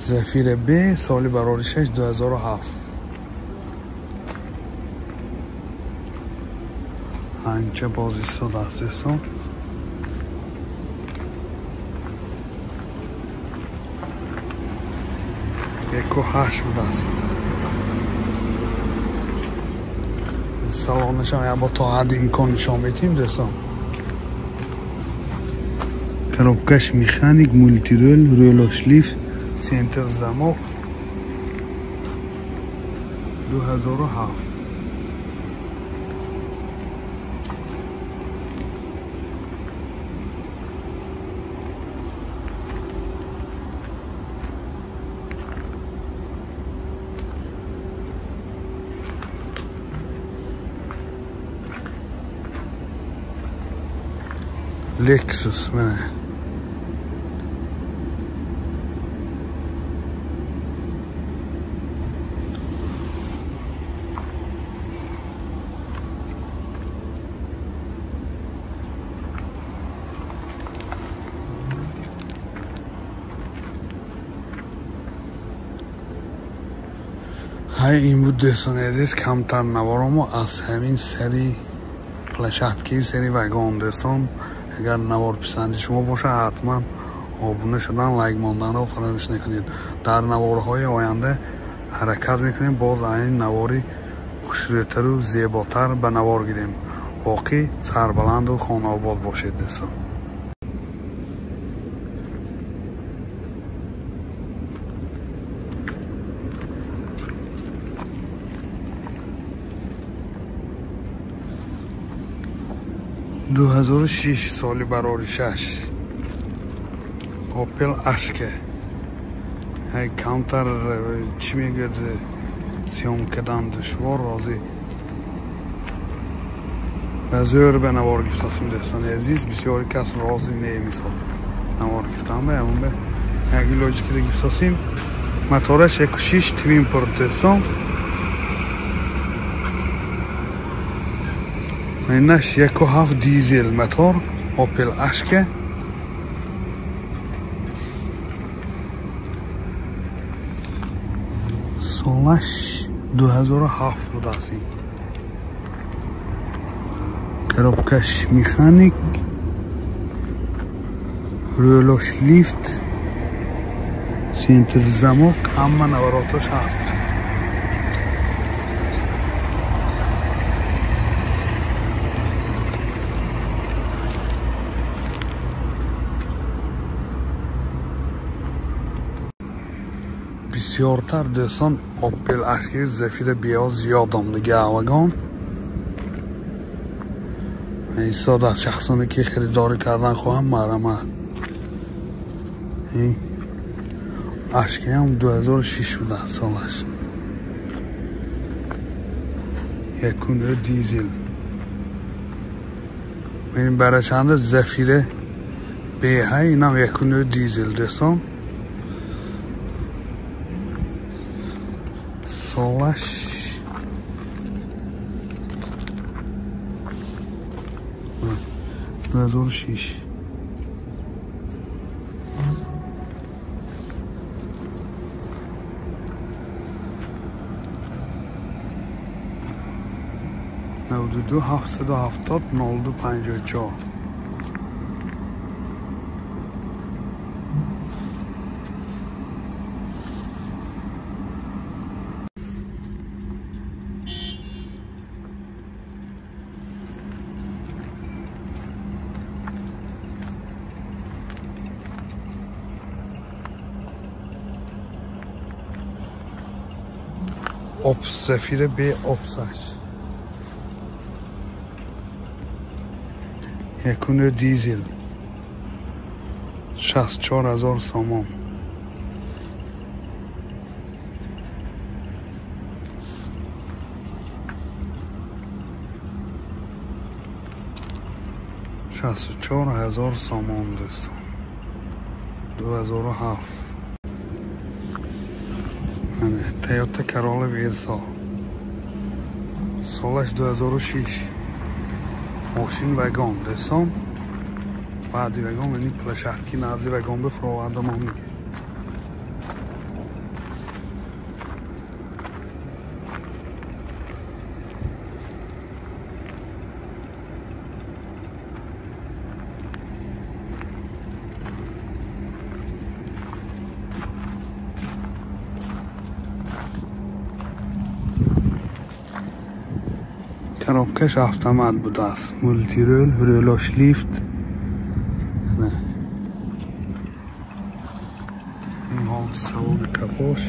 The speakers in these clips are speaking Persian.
زفیر ب سالی برابر 6 2007. اینجا بازی سود است دوستان. یک و 8 بود است. سالانش هم با تا حد امکان نشان بدیم دوستان. коробкаш механик, мультирол, рулошлиф, центр замок 2007. لکسوس منه. های این بود دوستان عزیز کمتر نوارمو از همین سری پلشتکی سری وگان دوستان. اگر نوار پسند شما باشه حتما آبونه شدن لایک ماندن رو فراموش نکنید. در نوارهای آینده حرکت میکنیم باز این نواری خوش‌روی‌تر و زیباتر به نوار گیریم. باقی سربلند و خانه آباد باشید دوستان. دو 2006 سالی برابر 6 اوپل اشکه. های کانتر چی میگرد سیام کدن دشوار رازی و زور به نوار گفتاسیم دوستان عزیز. بسیاری کس رازی نیمیسال نوار گفتم به همون به اگه لوجیکی ده گفتاسیم مطارش 1.6 توین پر دوستان. اینش 1.7 دیزل موتور اوپل اشکه. سالش 2007 بود است. коробкаш механик, рулош لیفت، سنتر замок اما نواراتش هست. بسیارتر دوستان اوپل اشکی زفیر بیا زیادم دیگه وگان. این ساده از شخصانی که خریداری کردن خواهم مرمه. این اشکی هم 2006 بوده سالش. یکونه دیزل. این برای چند زفیره به های این هم یکونه دیزل دوستان. سالش 2006. نود دو 770 02 54. اپس زفیر به اپسش یکونه دیزل 64,000 سامان. شصت و 4,000 سامان دوستان. 2007 تویوتا کرالا ویرسا. سالش 2006. ماشین وگان دوستان. بعدی وگان یعنی پلشتکی نزدی وگان به فراورده ما میگه. коробкаш автомат будааст. Мультирол, рулош лифт. Не. این حالت салони кафош.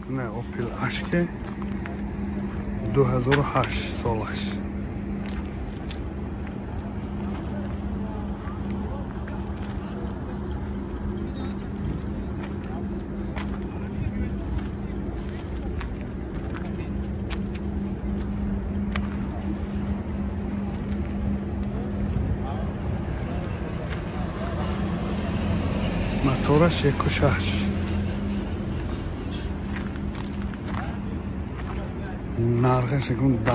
نه اوپل اشک 2008 سالش. موتورش 1.6. نرخش کن 10%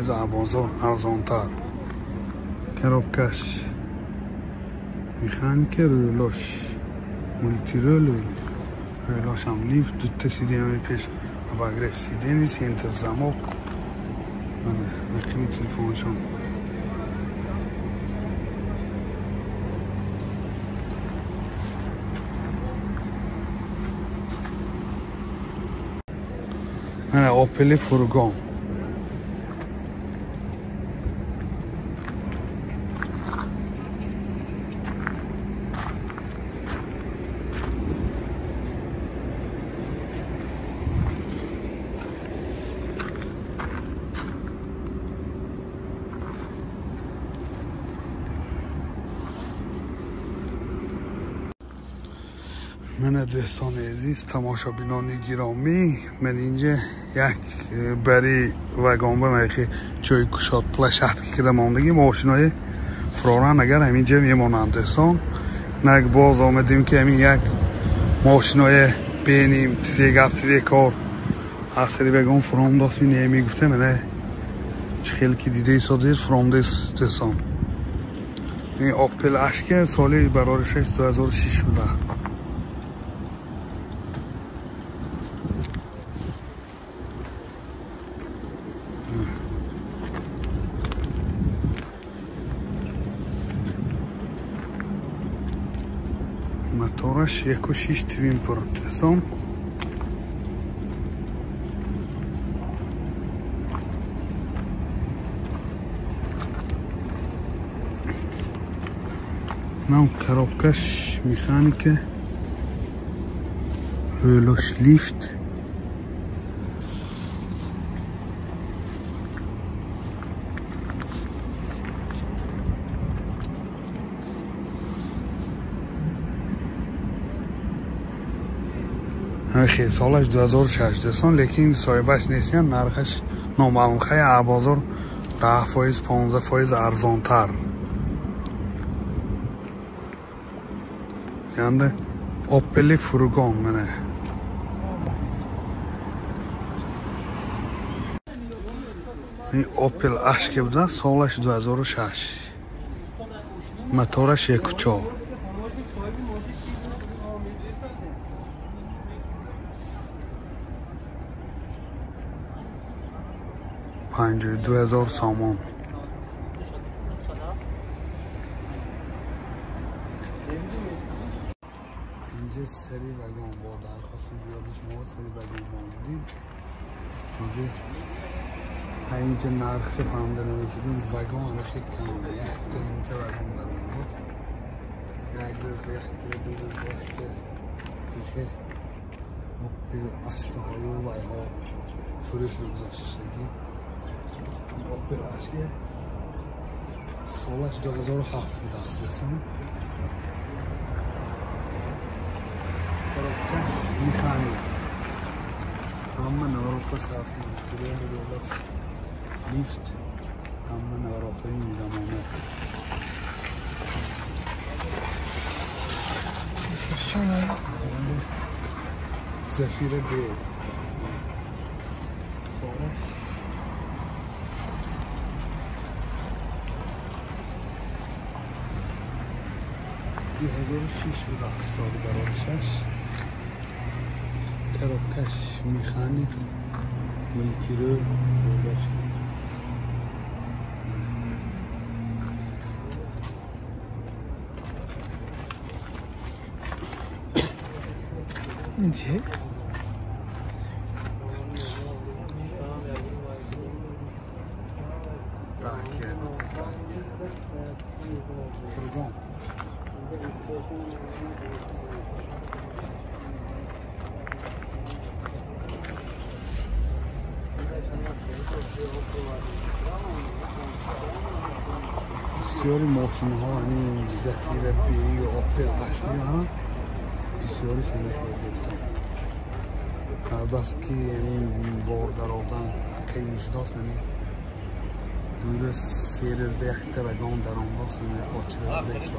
15% ابازار ارزانتر. коробкаш механика рулош мульти рулош هم لیفت دوتا سیدین پیش اباگرف سیدینی سینتر زماک رقم تلفنشون من اوپل فورگون من دوستان عزیز تماشابینان گرامی من اینجا یک بری وگان به که جای کشاد پلشت که ماندگی ماشینای فرارن اگر همینجا میمانند دوستان نگ باز آمدیم که همین یک ماشینای بینیم تیزی گفت تیزی کار اصلی وگان فرام داست می نمی گفته منه چه خیلی که دیده ایسا فرام دست دوستان این اوپل اشک سالی برارش 2006 بوده موتورش 1.6 توین پروتسون نام коробкаш механика рулош лифт خیلی سالش 2006 دستان لیکن صاحبش نیستن نرخش نامعلوم خیلی بازار 10% 15% ارزانتر یعنی اوپل فورگون منه این اوپل اشک بوده سالش 2006 موتورش 1.4 52,000 سامان اینجا سری وگون با درخواست زیادی شما سری وگون ماندیم تازه اینجا نرخ فهمده نمیکردیم وگون را خیلی کمه یک تا وگون در بود یک دو دیگه به اشکه های و ویها فروش بگذاشتگی به اشکه سالش 2007 بود اساساً میخوانید همه نوروپاش هست منطقه دولت لیفت همه نوروپای این زمانه زفیر بیر دی 2006 بود سال برایشش ترکش میخانیک ملتیرو بودش اینجا بسیاری ماشین ها همین زفیر بی و اپل اشکی ها بسیاری شنه خیلی هر دست که یعنی بار در آدن خیلی شداست نمی دور سیرز دیخته وگان در آن داست نمی آچه در دیسا